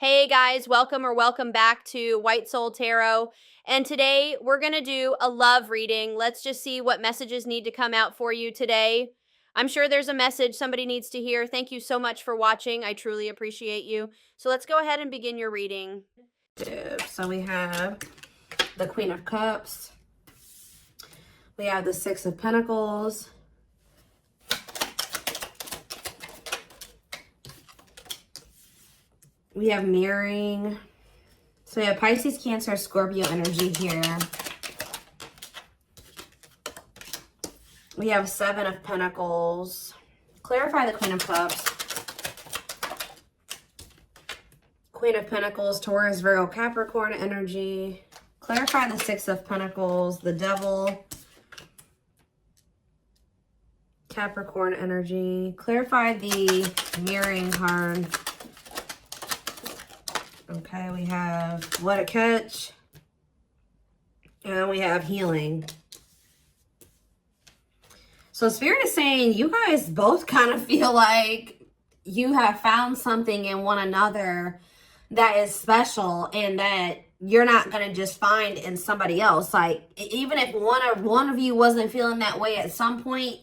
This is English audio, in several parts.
Hey guys, welcome back to White Soul Tarot. And today we're going to do a love reading. Let's just see what messages need to come out for you today. I'm sure there's a message somebody needs to hear. Thank you so much for watching. I truly appreciate you. So let's go ahead and begin your reading. So we have the Queen of Cups. We have the Six of Pentacles. We have mirroring. So we have Pisces, Cancer, Scorpio energy here. We have Seven of Pentacles. Clarify the Queen of Cups. Queen of Pentacles, Taurus, Virgo, Capricorn energy. Clarify the Six of Pentacles, the Devil, Capricorn energy. Clarify the mirroring card. Okay, we have What a Catch. And we have Healing. So Spirit is saying you guys both kind of feel like you have found something in one another that is special and that you're not going to just find in somebody else. Like, even if one of you wasn't feeling that way at some point,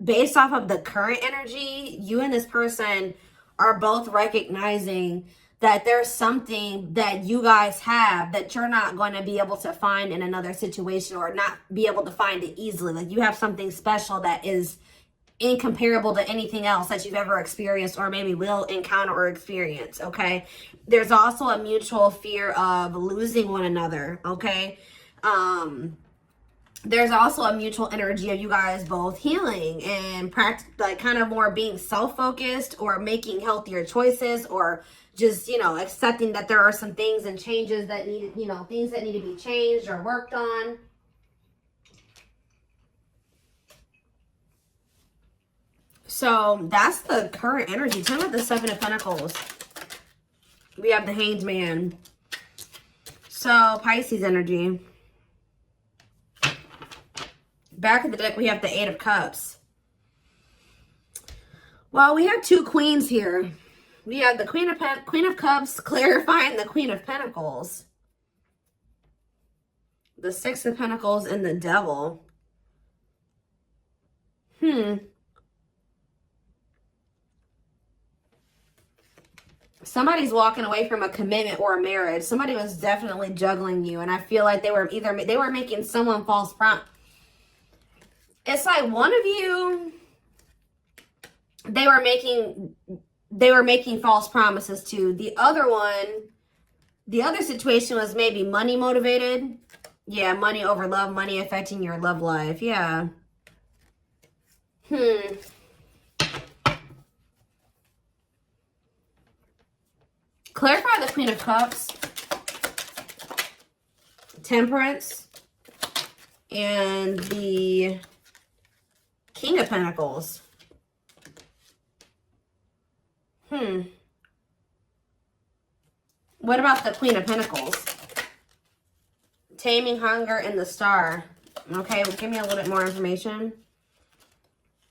based off of the current energy, you and this person are both recognizing that there's something that you guys have that you're not going to be able to find in another situation, or not be able to find it easily. Like, you have something special that is incomparable to anything else that you've ever experienced or maybe will encounter or experience, okay? There's also a mutual fear of losing one another, okay? There's also a mutual energy of you guys both healing and like kind of more being self-focused or making healthier choices, or just, you know, accepting that there are some things and changes that need, you know, things that need to be changed or worked on. So that's the current energy. Tell me about the Seven of Pentacles. We have the Hanged Man. So Pisces energy. Back of the deck, we have the Eight of Cups. Well, we have two queens here. We have the Queen of Cups clarifying the Queen of Pentacles. The Six of Pentacles and the Devil. Somebody's walking away from a commitment or a marriage. Somebody was definitely juggling you, and I feel like they were making someone false promise. It's like one of you, they were making false promises to. The other one, the other situation was maybe money motivated. Yeah, money over love, money affecting your love life. Yeah. Clarify the Queen of Cups, Temperance, and the King of Pentacles. What about the Queen of Pentacles? Taming Hunger and the Star. Okay, well, give me a little bit more information.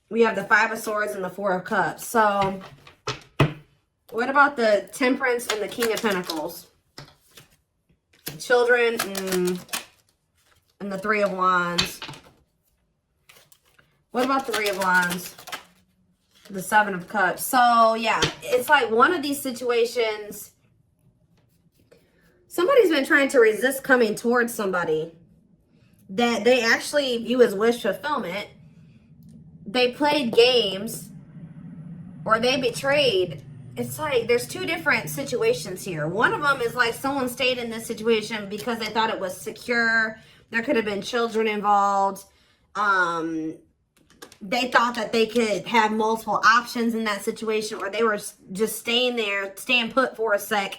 We have the Five of Swords and the Four of Cups. So, what about the Temperance and the King of Pentacles? Children and the Three of Wands. What about the Three of Wands? The Seven of Cups. So, yeah, it's like one of these situations, somebody's been trying to resist coming towards somebody that they actually view as wish fulfillment. They played games, or they betrayed. It's like there's two different situations here. One of them is like someone stayed in this situation because they thought it was secure. There could have been children involved. They thought that they could have multiple options in that situation, or they were just staying put for a sec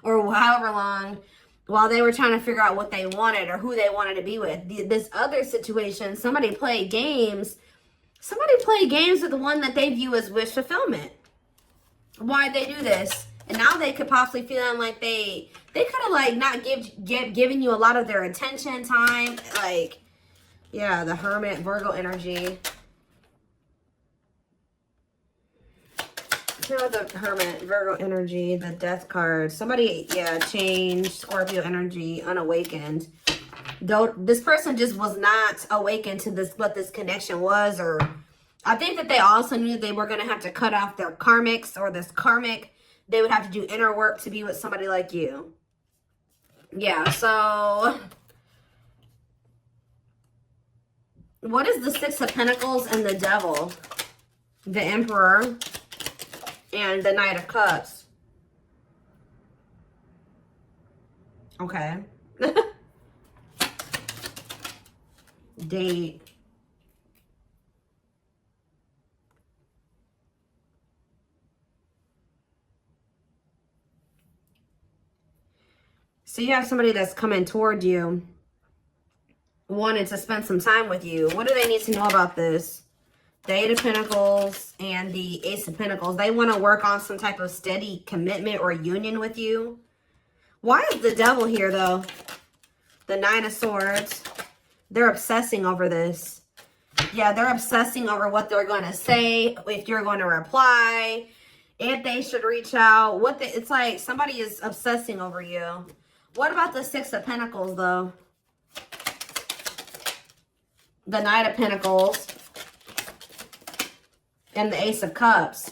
or however long while they were trying to figure out what they wanted or who they wanted to be with. This other situation, somebody played games. Somebody played games with the one that they view as wish fulfillment. Why'd they do this? And now they could possibly feel like they could have like not given you a lot of their attention, time. Like, yeah, the Hermit, Virgo energy. No, the Hermit, Virgo energy, the Death card. Somebody, yeah, changed Scorpio energy, unawakened. Though this person just was not awakened to this, what this connection was, or I think that they also knew that they were going to have to cut off their karmics or this karmic. They would have to do inner work to be with somebody like you. Yeah, so what is the Six of Pentacles and the Devil? The Emperor and the Knight of Cups. Okay. Date. So you have somebody that's coming toward you, wanting to spend some time with you. What do they need to know about this? The Eight of Pentacles and the Ace of Pentacles. They want to work on some type of steady commitment or union with you. Why is the Devil here, though? The Nine of Swords. They're obsessing over this. Yeah, they're obsessing over what they're going to say, if you're going to reply, if they should reach out. It's like somebody is obsessing over you. What about the Six of Pentacles, though? The Knight of Pentacles and the Ace of Cups.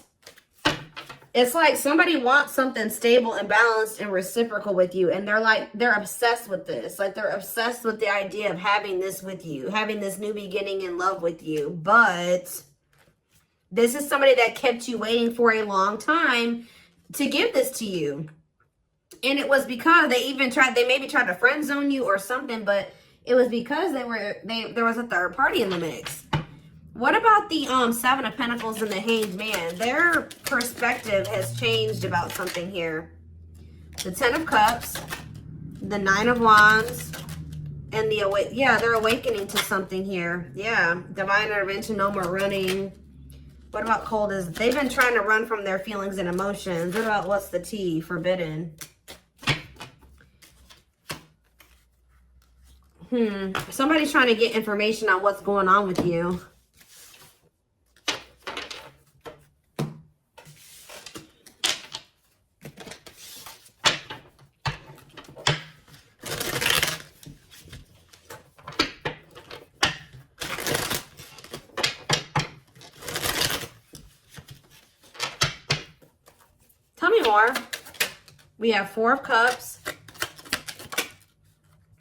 It's like somebody wants something stable and balanced and reciprocal with you. And they're obsessed with this. Like they're obsessed with the idea of having this with you. Having this new beginning in love with you. But this is somebody that kept you waiting for a long time to give this to you. And it was because they maybe tried to friend zone you or something. But it was because there was a third party in the mix. What about the Seven of Pentacles and the Hanged Man? Their perspective has changed about something here. The Ten of Cups, the Nine of Wands, and they're awakening to something here. Yeah, divine intervention, no more running. What about coldness? They've been trying to run from their feelings and emotions. What about what's the T? Forbidden. Somebody's trying to get information on what's going on with you. Tell me more. We have Four of Cups.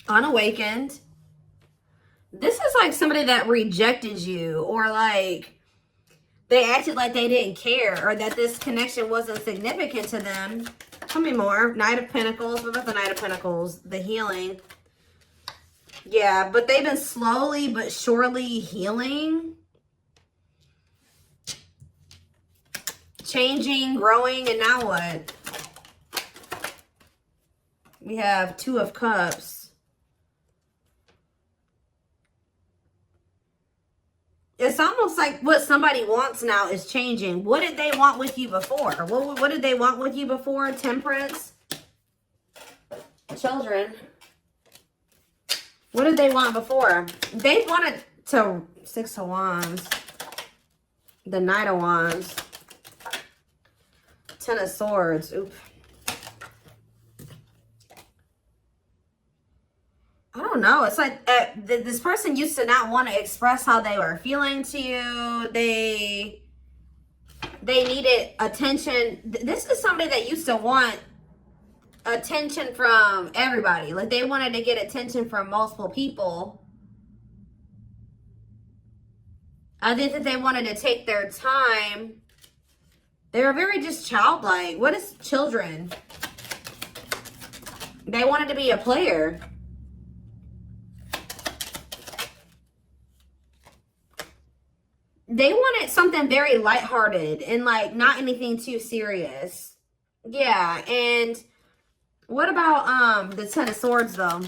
Unawakened. This is like somebody that rejected you, or like they acted like they didn't care, or that this connection wasn't significant to them. Tell me more. Knight of Pentacles. What about the Knight of Pentacles? The healing. Yeah, but they've been slowly but surely healing. Changing, growing, and now what? We have Two of Cups. It's almost like what somebody wants now is changing. What did they want with you before? What did they want with you before? Temperance. Children. What did they want before? They wanted to... Six of Wands. The Knight of Wands. Ten of Swords. Oop. I don't know. It's like this person used to not want to express how they were feeling to you. They needed attention. This is somebody that used to want attention from everybody. Like they wanted to get attention from multiple people. I think that they wanted to take their time. They were very just childlike. What is children? They wanted to be a player. They wanted something very lighthearted and like not anything too serious. Yeah, and what about the Ten of Swords though?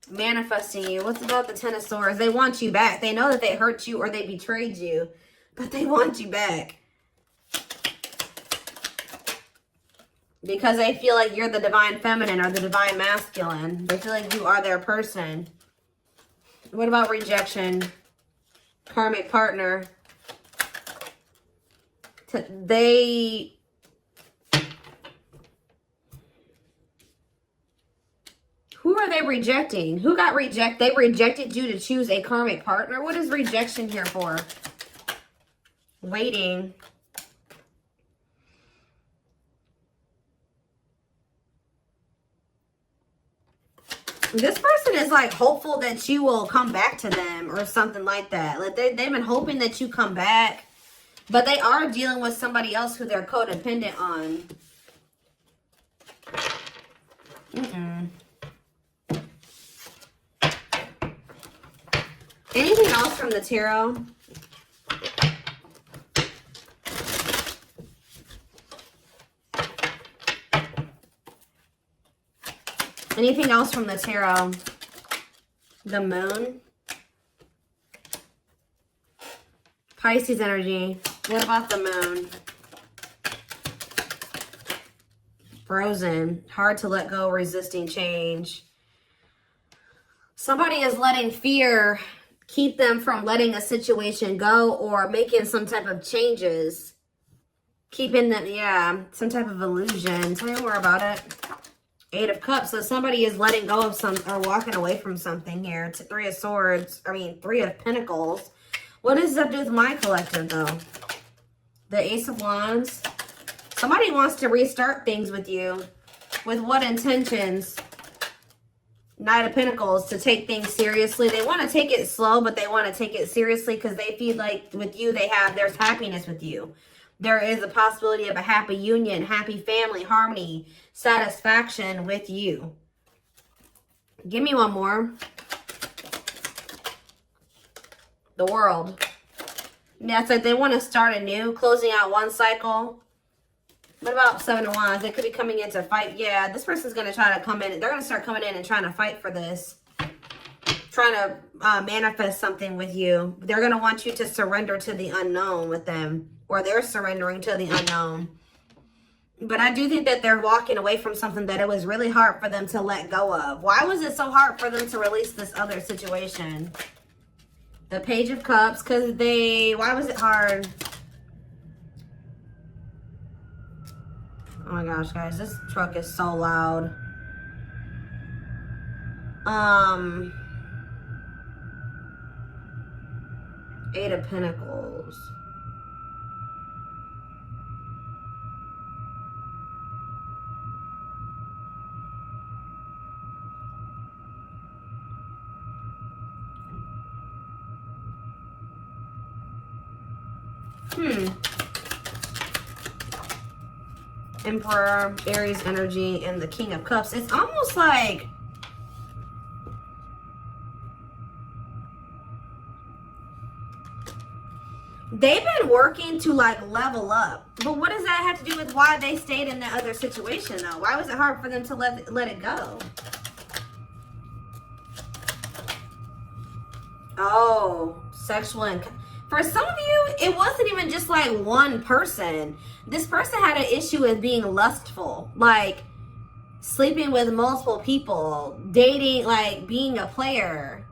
Manifesting you. What's about the Ten of Swords? They want you back. They know that they hurt you or they betrayed you, but they want you back. Because they feel like you're the divine feminine or the divine masculine. They feel like you are their person. What about rejection? Karmic partner. They... Who are they rejecting? Who got rejected? They rejected you to choose a karmic partner. What is rejection here for? Waiting. This person is like hopeful that you will come back to them or something like that. Like they've been hoping that you come back, but they are dealing with somebody else who they're codependent on. Anything else from the tarot? Anything else from the tarot? The moon. Pisces energy. What about the moon? Frozen. Hard to let go, resisting change. Somebody is letting fear keep them from letting a situation go or making some type of changes. Keeping them, yeah, some type of illusion. Tell me more about it. 8 of Cups. So somebody is letting go of some or walking away from something here. It's 3 of Swords. I mean, 3 of Pentacles. What does that do with my collective, though? The Ace of Wands. Somebody wants to restart things with you. With what intentions? Knight of Pentacles, to take things seriously. They want to take it slow, but they want to take it seriously because they feel like with you, there's happiness with you. There is a possibility of a happy union, happy family, harmony, satisfaction with you. Give me one more. The World. Yeah, it's like they want to start anew, closing out one cycle. What about 7 of Wands? They could be coming in to fight. Yeah, this person's going to try to come in. They're going to start coming in and trying to fight for this. Trying to manifest something with you. They're going to want you to surrender to the unknown with them. Or they're surrendering to the unknown. But I do think that they're walking away from something that it was really hard for them to let go of. Why was it so hard for them to release this other situation? The Page of Cups. Because why was it hard? Oh my gosh, guys, this truck is so loud. 8 of Pentacles. Emperor, Aries energy, and the King of Cups. It's almost like they've been working to like level up. But what does that have to do with why they stayed in that other situation though? Why was it hard for them to let it go? Oh, sexual and for some of you, it wasn't even just like one person. This person had an issue with being lustful, like sleeping with multiple people, dating, like being a player.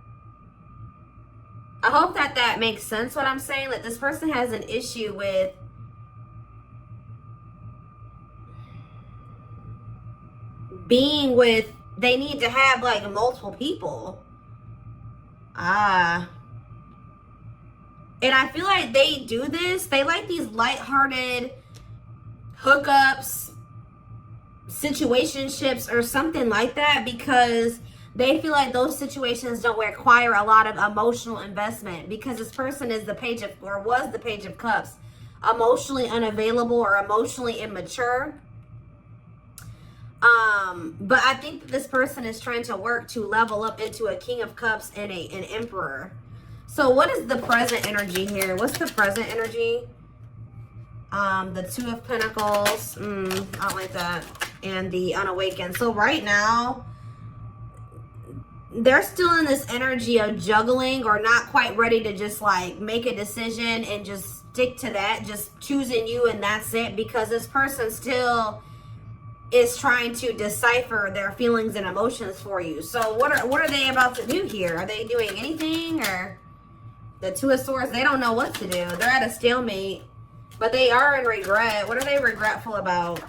I hope that makes sense what I'm saying. That this person has an issue with being with, they need to have like multiple people. And I feel like they do this. They like these lighthearted hookups, situationships, or something like that because they feel like those situations don't require a lot of emotional investment because this person is the Page of, or was the Page of Cups, emotionally unavailable or emotionally immature. But I think that this person is trying to work to level up into a King of Cups and an Emperor. So what is the present energy here? What's the present energy? The 2 of Pentacles. I don't like that. And the Unawakened. So right now, they're still in this energy of juggling or not quite ready to just like make a decision and just stick to that. Just choosing you and that's it. Because this person still is trying to decipher their feelings and emotions for you. So what are they about to do here? Are they doing anything? Or the 2 of Swords, they don't know what to do. They're at a stalemate. But they are in regret. What are they regretful about?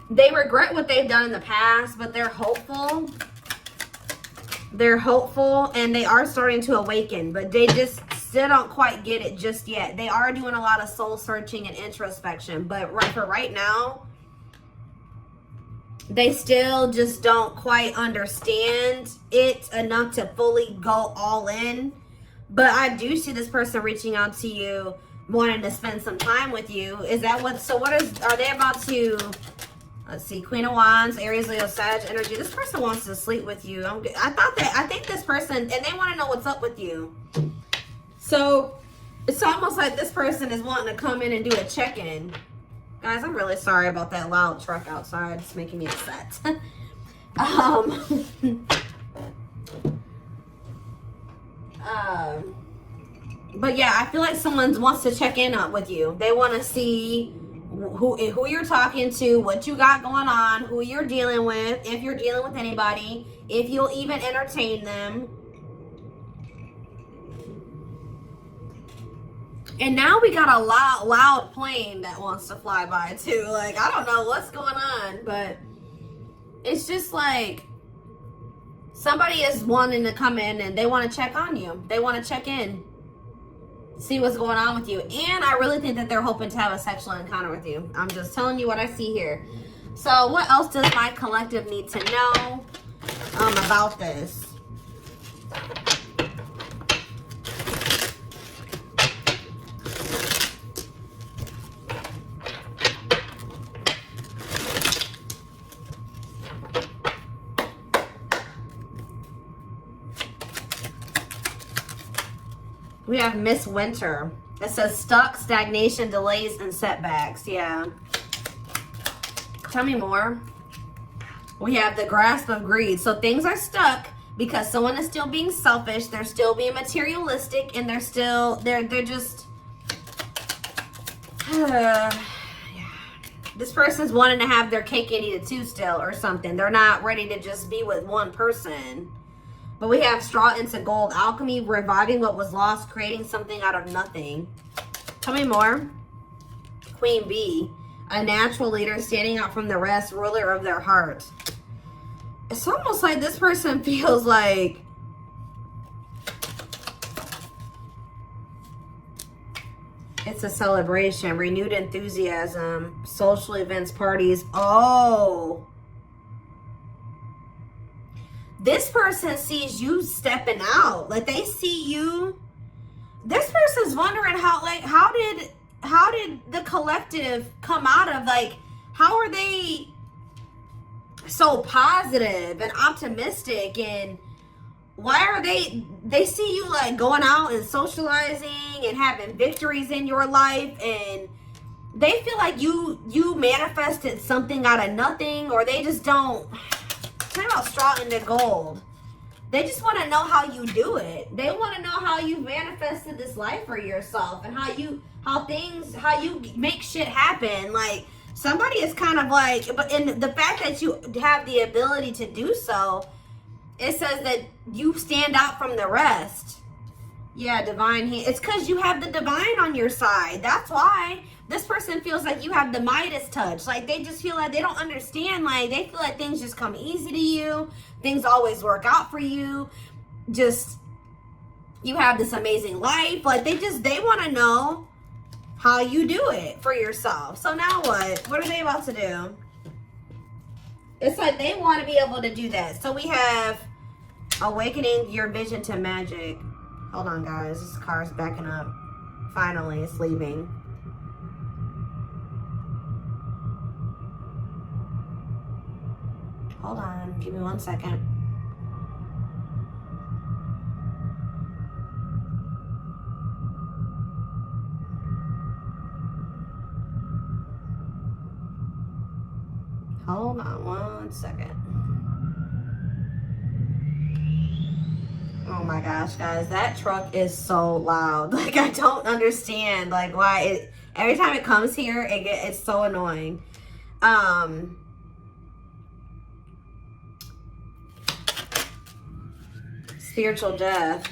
They regret what they've done in the past, but they're hopeful. They're hopeful, and they are starting to awaken, but they just still don't quite get it just yet. They are doing a lot of soul searching and introspection, but for right now, they still just don't quite understand it enough to fully go all in. But I do see this person reaching out to you, wanting to spend some time with you. Is that what, so what is, are they about to, let's see, Queen of Wands, Aries, Leo, Sag energy. This person wants to sleep with you. I think this person, and they want to know what's up with you. So it's almost like this person is wanting to come in and do a check-in. Guys, I'm really sorry about that loud truck outside. It's making me upset. But yeah, I feel like someone wants to check in with you. They want to see who you're talking to, what you got going on, who you're dealing with, if you're dealing with anybody, if you'll even entertain them. And now we got a loud plane that wants to fly by too. Like, I don't know what's going on, but it's just like somebody is wanting to come in and they want to check on you. They want to check in, see what's going on with you. And I really think that they're hoping to have a sexual encounter with you. I'm just telling you what I see here. So what else does my collective need to know about this? We have Miss Winter. It says stuck, stagnation, delays, and setbacks. Yeah. Tell me more. We have the grasp of greed. So things are stuck because someone is still being selfish. They're still being materialistic, and they're just yeah. This person's wanting to have their cake and eat it too still or something. They're not ready to just be with one person. But we have straw into gold, alchemy, reviving what was lost, creating something out of nothing. Tell me more. Queen Bee, a natural leader standing out from the rest, ruler of their heart. It's almost like this person feels like it's a celebration, renewed enthusiasm, social events, parties. Oh. This person sees you stepping out. Like, they see you. This person's wondering how did the collective come out of, like, how are they so positive and optimistic, and why are they see you like going out and socializing and having victories in your life, and they feel like you manifested something out of nothing, or they just don't. Talk about straw into gold. They just want to know how you do it. They want to know how you manifested this life for yourself, and how you make shit happen. Like, somebody is kind of like, but in the fact that you have the ability to do so, it says that you stand out from the rest. Yeah, divine hand. It's because you have the divine on your side. That's why this person feels like you have the Midas touch. Like, they just feel like they don't understand. Like, they feel like things just come easy to you. Things always work out for you. Just, you have this amazing life. Like, they want to know how you do it for yourself. So now what? What are they about to do? It's like they want to be able to do that. So we have awakening your vision to magic. Hold on, guys. This car's backing up. Finally, it's leaving. Hold on. Give me 1 second. Hold on 1 second. Oh my gosh, guys, that truck is so loud. Like, I don't understand like why it, every time it comes here, it's so annoying. Spiritual death.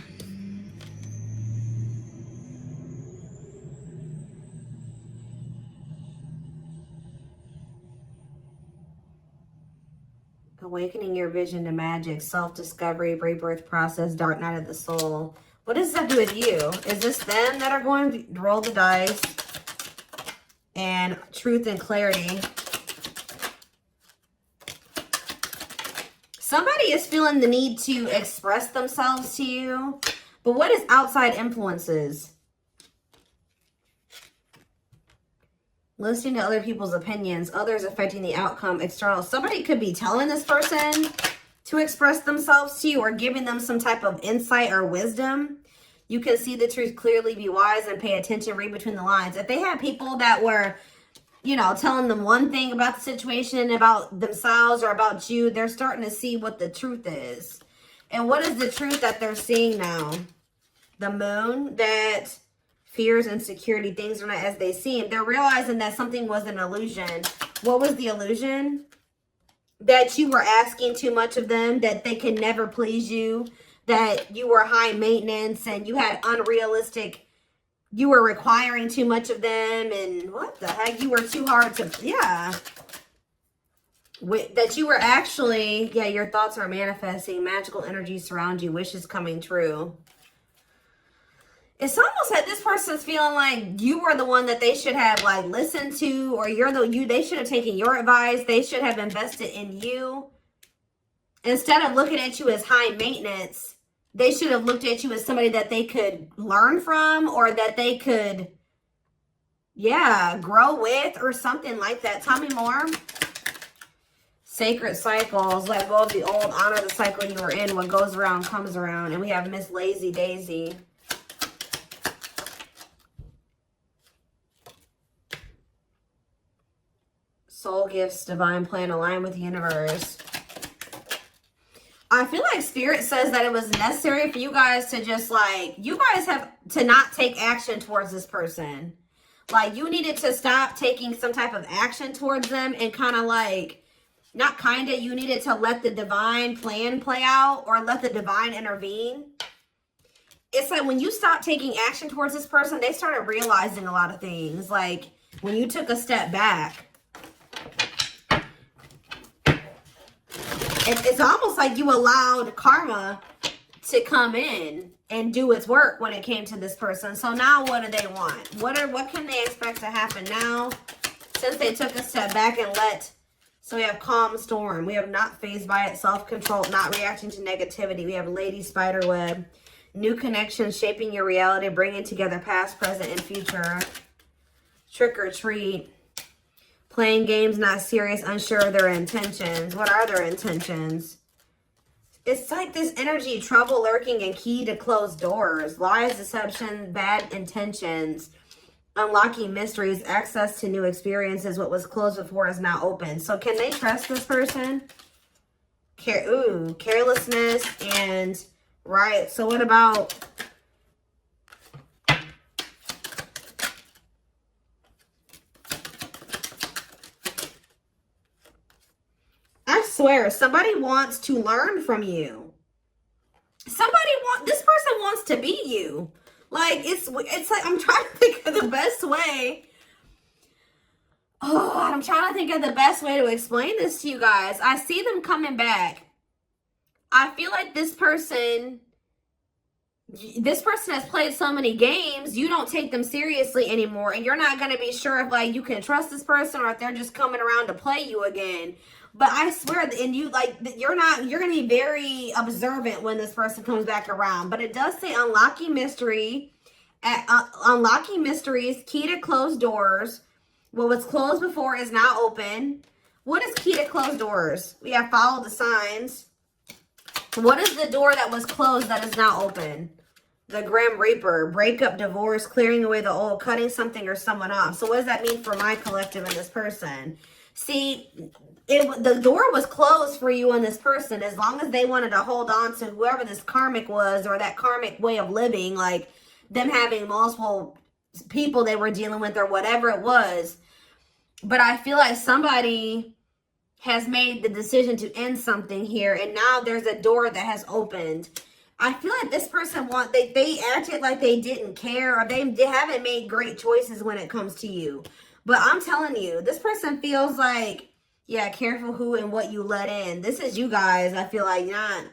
Awakening your vision to magic, self-discovery, rebirth process, dark night of the soul. What does that do with you? Is this them that are going to roll the dice? And truth and clarity. Somebody is feeling the need to express themselves to you. But what is outside influences? Listening to other people's opinions, others affecting the outcome, external. Somebody could be telling this person to express themselves to you or giving them some type of insight or wisdom. You can see the truth clearly, be wise, and pay attention, read between the lines. If they had people that were, you know, telling them one thing about the situation, about themselves or about you, they're starting to see what the truth is. And what is the truth that they're seeing now? The moon, that fears, insecurity, things are not as they seem. They're realizing that something was an illusion. What was the illusion? That you were asking too much of them, that they could never please you, that you were high maintenance and you had unrealistic, you were requiring too much of them, and what the heck, you were too hard to, yeah. That you were actually, yeah, your thoughts are manifesting, magical energy surround you, wishes coming true. It's almost like this person's feeling like you were the one that they should have like listened to, or they should have taken your advice. They should have invested in you. Instead of looking at you as high maintenance, they should have looked at you as somebody that they could learn from, or that they could, yeah, grow with, or something like that. Tell me more. Sacred cycles, let go of the old, honor the cycle you were in. What goes around comes around. And we have Miss Lazy Daisy. Soul gifts, divine plan, align with the universe. I feel like Spirit says that it was necessary for you guys to just like, you guys have to not take action towards this person. Like, you needed to stop taking some type of action towards them and kind of like, not kind of, you needed to let the divine plan play out, or let the divine intervene. It's like when you stop taking action towards this person, they started realizing a lot of things. Like when you took a step back, it's almost like you allowed karma to come in and do its work when it came to this person. So now what do they want? What can they expect to happen now, since they took a step back and let? So we have calm storm. We have not phased by it, self-control, not reacting to negativity. We have lady spiderweb, new connections, shaping your reality, bringing together past, present, and future. Trick or treat. Playing games, not serious, unsure of their intentions. What are their intentions? It's like this energy, trouble lurking and key to closed doors. Lies, deception, bad intentions. Unlocking mysteries, access to new experiences. What was closed before is now open. So can they trust this person? Carelessness and right. So what about... I swear, somebody wants to learn from you. This person wants to be you. Like, it's like, I'm trying to think of the best way. Oh, I'm trying to think of the best way to explain this to you guys. I see them coming back. I feel like this person has played so many games, you don't take them seriously anymore. And you're not going to be sure if, like, you can trust this person or if they're just coming around to play you again. But I swear, and you, like, you're going to be very observant when this person comes back around. But it does say unlocking mystery, unlocking mysteries, key to closed doors. What was closed before is now open. What is key to closed doors? We have follow the signs. What is the door that was closed that is now open? The Grim Reaper, breakup, divorce, clearing away the old, cutting something or someone off. So what does that mean for my collective and this person? See, the door was closed for you and this person. As long as they wanted to hold on to whoever this karmic was, or that karmic way of living, like them having multiple people they were dealing with or whatever it was. But I feel like somebody has made the decision to end something here, and now there's a door that has opened. I feel like this person they acted like they didn't care, or they haven't made great choices when it comes to you. But I'm telling you, this person feels like Yeah, careful who and what you let in. This is you guys. I feel like not.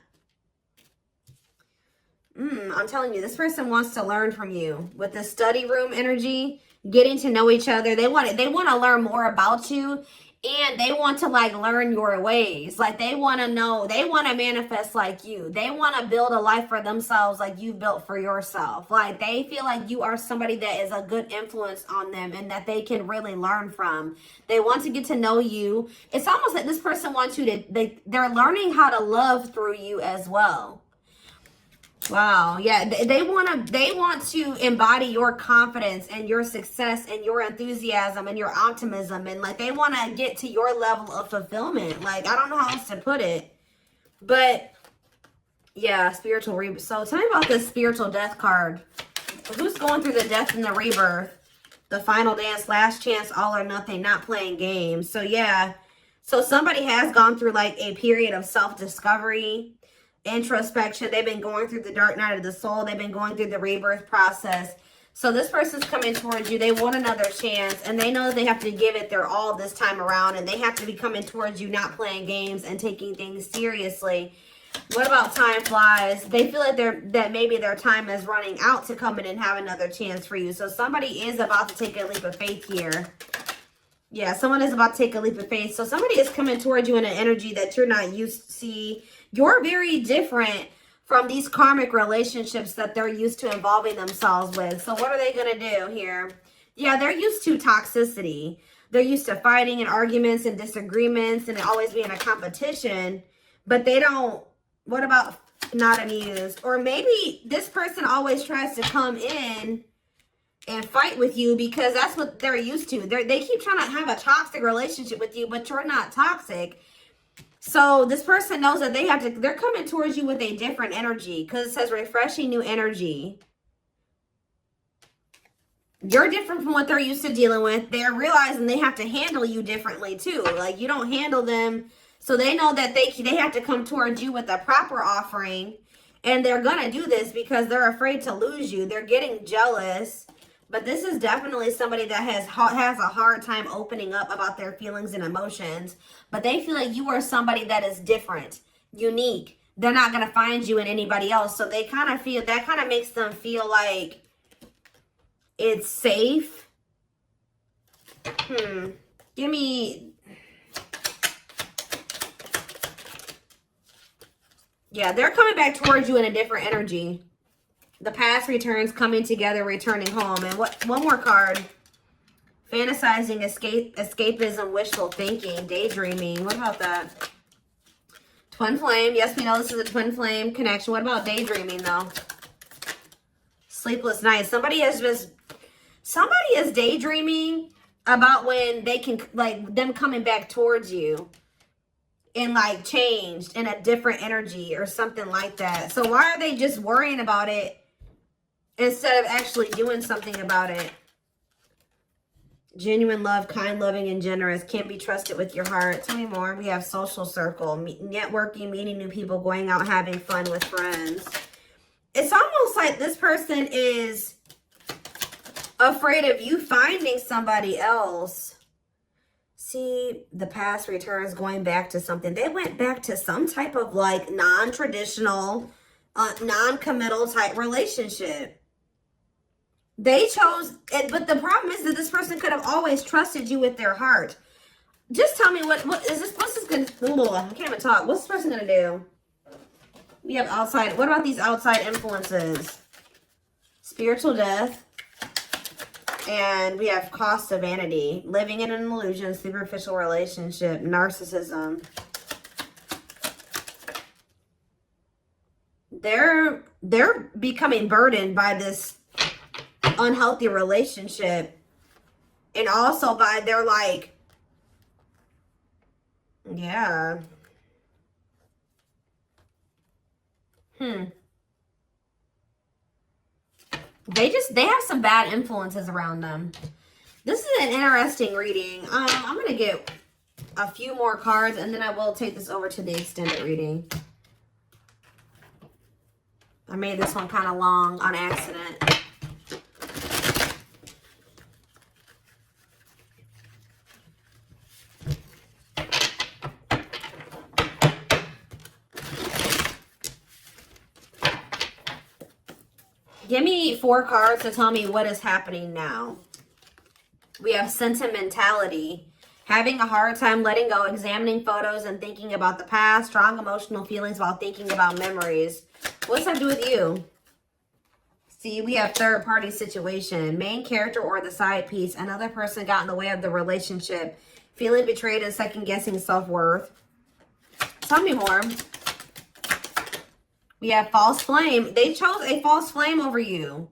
I'm telling you, this person wants to learn from you. With the study room energy, getting to know each other. They want to learn more about you. And they want to like learn your ways. Like they want to know, they want to manifest like you. They want to build a life for themselves like you built for yourself. Like they feel like you are somebody that is a good influence on them and that they can really learn from. They want to get to know you. It's almost like this person wants you to, they're learning how to love through you as well. Wow. Yeah. They want to embody your confidence and your success and your enthusiasm and your optimism. And like, they want to get to your level of fulfillment. Like, I don't know how else to put it, but yeah, spiritual rebirth. So tell me about this spiritual death card. Who's going through the death and the rebirth? The final dance, last chance, all or nothing, not playing games. So yeah. So somebody has gone through like a period of self-discovery, introspection. They've been going through the dark night of the soul. They've been going through the rebirth process. So this person's coming towards you. They want another chance, and they know they have to give it their all this time around, and they have to be coming towards you, not playing games and taking things seriously. What about time flies? They feel like that maybe their time is running out to come in and have another chance for you. So somebody is about to take a leap of faith here. Yeah, someone is about to take a leap of faith. So somebody is coming towards you in an energy that you're not used to see. You're very different from these karmic relationships that they're used to involving themselves with. So what are they going to do here? Yeah, they're used to toxicity. They're used to fighting and arguments and disagreements and always being a competition. But they don't, what about not amused? Or maybe this person always tries to come in and fight with you because that's what they're used to. They keep trying to have a toxic relationship with you, but you're not toxic. So this person knows that they're coming towards you with a different energy because it says refreshing new energy. You're different from what they're used to dealing with. They're realizing they have to handle you differently too. Like you don't handle them. So they know that they have to come towards you with a proper offering. And they're going to do this because they're afraid to lose you. They're getting jealous. But this is definitely somebody that has a hard time opening up about their feelings and emotions. But they feel like you are somebody that is different, unique. They're not going to find you in anybody else. So they kind of feel, that kind of makes them feel like it's safe. Give me... Yeah, they're coming back towards you in a different energy. The past returns, coming together, returning home. And one more card. Fantasizing, escapism, wishful thinking, daydreaming. What about that? Twin flame. Yes, we know this is a twin flame connection. What about daydreaming, though? Sleepless nights. Somebody is daydreaming about when they can, like, them coming back towards you. And like changed in a different energy or something like that. So why are they just worrying about it instead of actually doing something about it? Genuine love, kind, loving, and generous. Can't be trusted with your heart. Tell me more. We have social circle, networking, meeting new people, going out, having fun with friends. It's almost like this person is afraid of you finding somebody else. See, the past returns, going back to something. They went back to some type of like non-traditional, non-committal type relationship. They chose, but the problem is that this person could have always trusted you with their heart. Just tell me what is this going to, I can't even talk. What's this person going to do? We have outside, what about these outside influences? Spiritual death. And we have cost of vanity, living in an illusion, superficial relationship, narcissism. They're becoming burdened by this unhealthy relationship. And also by their like, yeah. They have some bad influences around them. This is an interesting reading. I'm going to get a few more cards and then I will take this over to the extended reading. I made this one kind of long on accident. Give me 4 cards to tell me what is happening now. We have sentimentality. Having a hard time letting go, examining photos and thinking about the past. Strong emotional feelings while thinking about memories. What's that do with you? See, we have third party situation. Main character or the side piece. Another person got in the way of the relationship. Feeling betrayed and second guessing self-worth. Tell me more. We have false flame. They chose a false flame over you.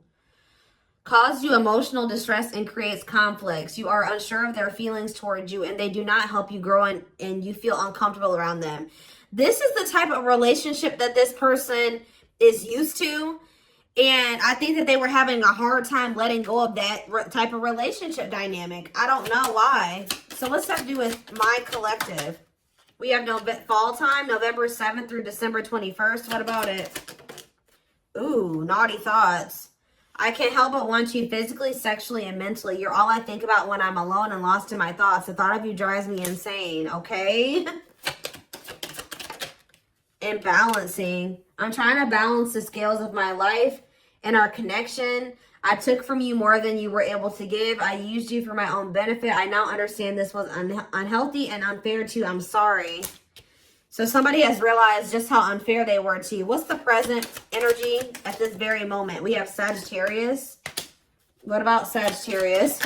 Caused you emotional distress and creates conflicts. You are unsure of their feelings towards you and they do not help you grow and you feel uncomfortable around them. This is the type of relationship that this person is used to. And I think that they were having a hard time letting go of that type of relationship dynamic. I don't know why. So what's that to do with my collective? We have fall time, November 7th through December 21st. What about it? Ooh, naughty thoughts. I can't help but want you physically, sexually, and mentally. You're all I think about when I'm alone and lost in my thoughts. The thought of you drives me insane, okay? And balancing. I'm trying to balance the scales of my life and our connection. I took from you more than you were able to give. I used you for my own benefit. I now understand this was unhealthy and unfair too. I'm sorry. So somebody has realized just how unfair they were to you. What's the present energy at this very moment? We have Sagittarius. What about Sagittarius?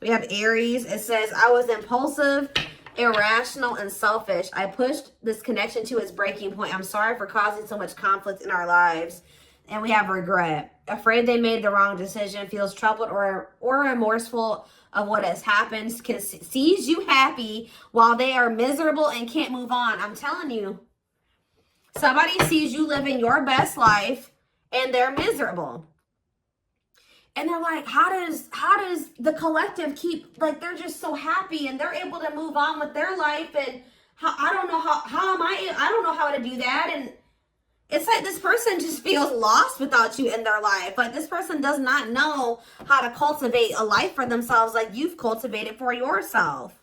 We have Aries. It says, I was impulsive, irrational, and selfish. I pushed this connection to its breaking point. I'm sorry for causing so much conflict in our lives. And we have regret. Afraid they made the wrong decision, feels troubled or remorseful of what has happened, sees you happy while they are miserable and can't move on. I'm telling you, somebody sees you living your best life and they're miserable. And they're like, how does the collective keep, like, they're just so happy and they're able to move on with their life. And I don't know I don't know how to do that. And it's like this person just feels lost without you in their life. Like this person does not know how to cultivate a life for themselves like you've cultivated for yourself.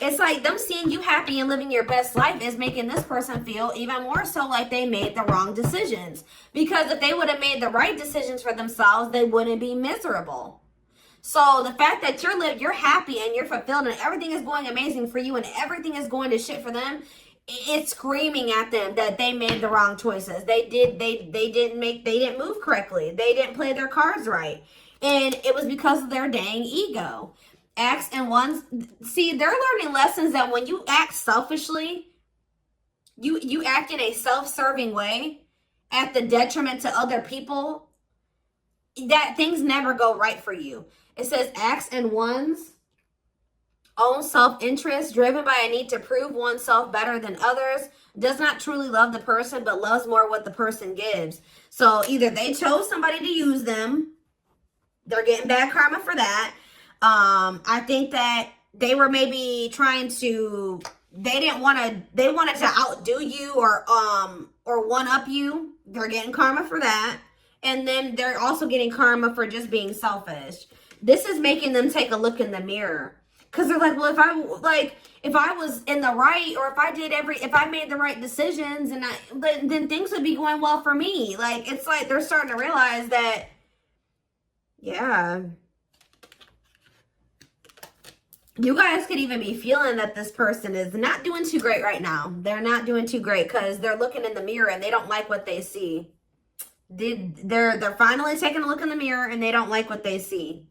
It's like them seeing you happy and living your best life is making this person feel even more so like they made the wrong decisions. Because if they would have made the right decisions for themselves, they wouldn't be miserable. So the fact that you're happy and you're fulfilled and everything is going amazing for you and everything is going to shit for them, it's screaming at them that they made the wrong choices. They didn't move correctly. They didn't play their cards right. And it was because of their dang ego. Acts and ones, see, they're learning lessons that when you act selfishly, you act in a self-serving way at the detriment to other people, that things never go right for you. It says acts and ones, own self-interest, driven by a need to prove oneself better than others, does not truly love the person, but loves more what the person gives. So either they chose somebody to use them, they're getting bad karma for that. I think that they were maybe trying to, they wanted to outdo you or one up you. They're getting karma for that. And then they're also getting karma for just being selfish. This is making them take a look in the mirror. Because they're like, well, if I was in the right, or if I made the right decisions, and then things would be going well for me. Like, it's like they're starting to realize that, yeah, you guys could even be feeling that this person is not doing too great right now. They're not doing too great because they're looking in the mirror and they don't like what they see. They're finally taking a look in the mirror and they don't like what they see.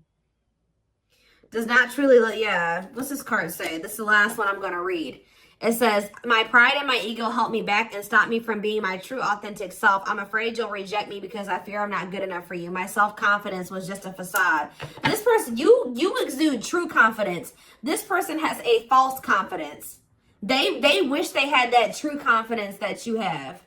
Does not truly look, yeah. What's this card say? This is the last one I'm going to read. It says, my pride and my ego held me back and stopped me from being my true authentic self. I'm afraid you'll reject me because I fear I'm not good enough for you. My self-confidence was just a facade. This person, you exude true confidence. This person has a false confidence. They wish they had that true confidence that you have.